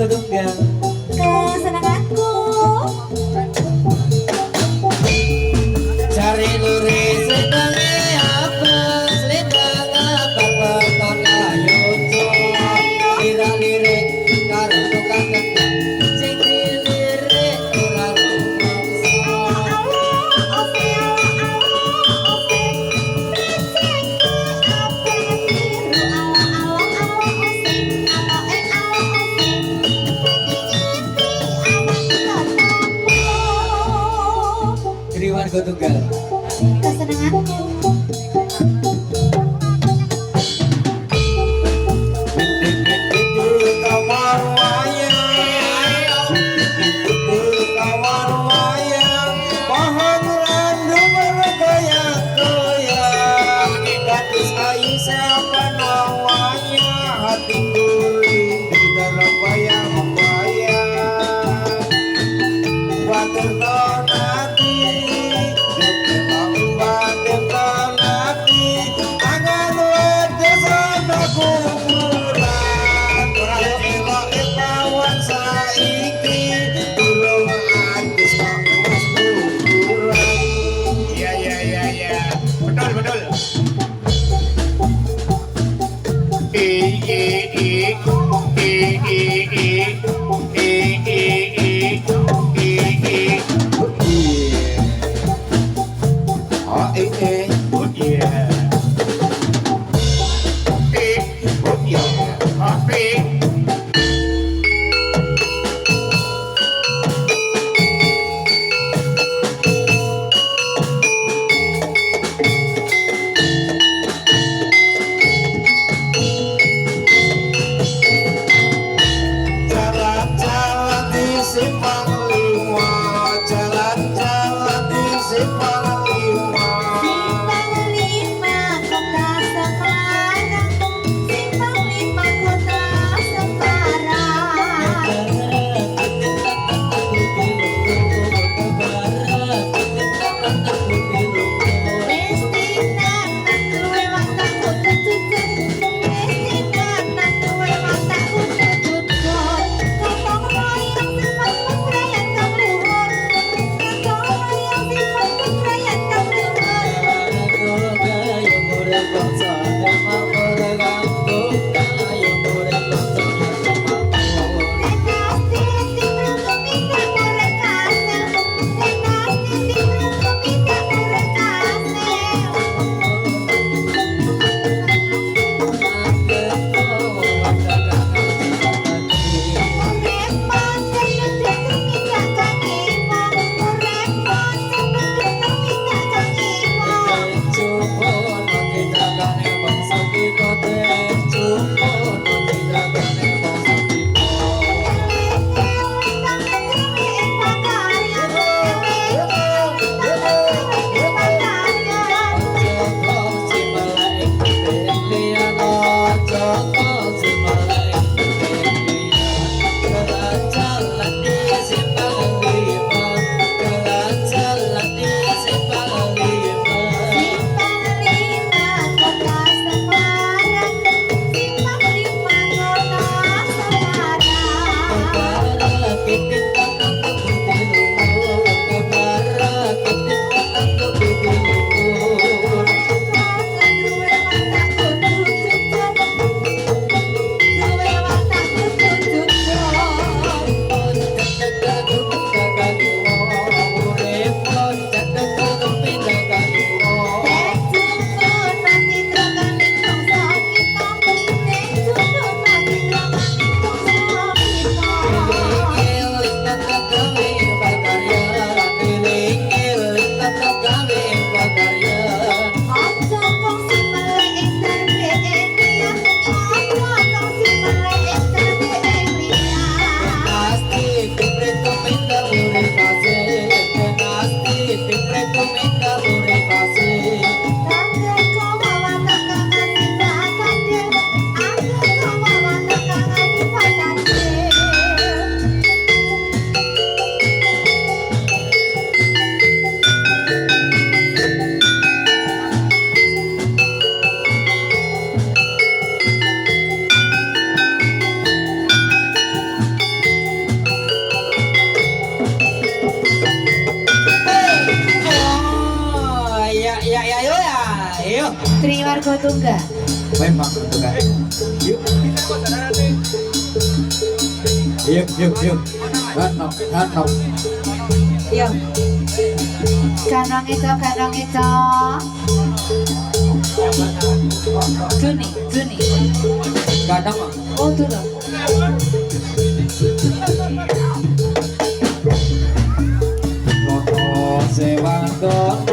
Kedunggang kesenanganku. cari luri sedange apa selendang apa petona yojo lirik lirik karo tukang gendang sing dilirik ora rumangsa Triwan Tunggal kesenanganku. kamar wayang kamar wayang pohon randu bergoyang-goyang gadis ayu siapa namanya hatiku rindu dalam bayang-bayang batur donati dekelang batur donati angan wede sana kuburan elok epawan saiki durung adus kok mas kuburan Iya. Betul. oh Oh yeah. Oh yeah. Happy. jalan-jalan di simpang lima jalan-jalan di simpang lima Simpang lima kota Semarang, simpang lima kota Semarang. Mestina nantuwe wataku tetutun, mestina nantuwe wataku tetutun. Gotong royong sifat keprayan kang luhur, gotong royong sifat keprayan kang luhur. Tenas titi beruntung tidak boleh kasih, tenas titi beruntung tidak boleh Repot cepet tumindak kang imo, repot cepet tumindak kang imo. Coba nanti takane bangsa kita teh Triwargo Tunggal. Memang itu kan. Yuk. Yuk. Ganong. Yo. Kanong itu. Duni. Ganong. Oh, dulu. Kono sewadon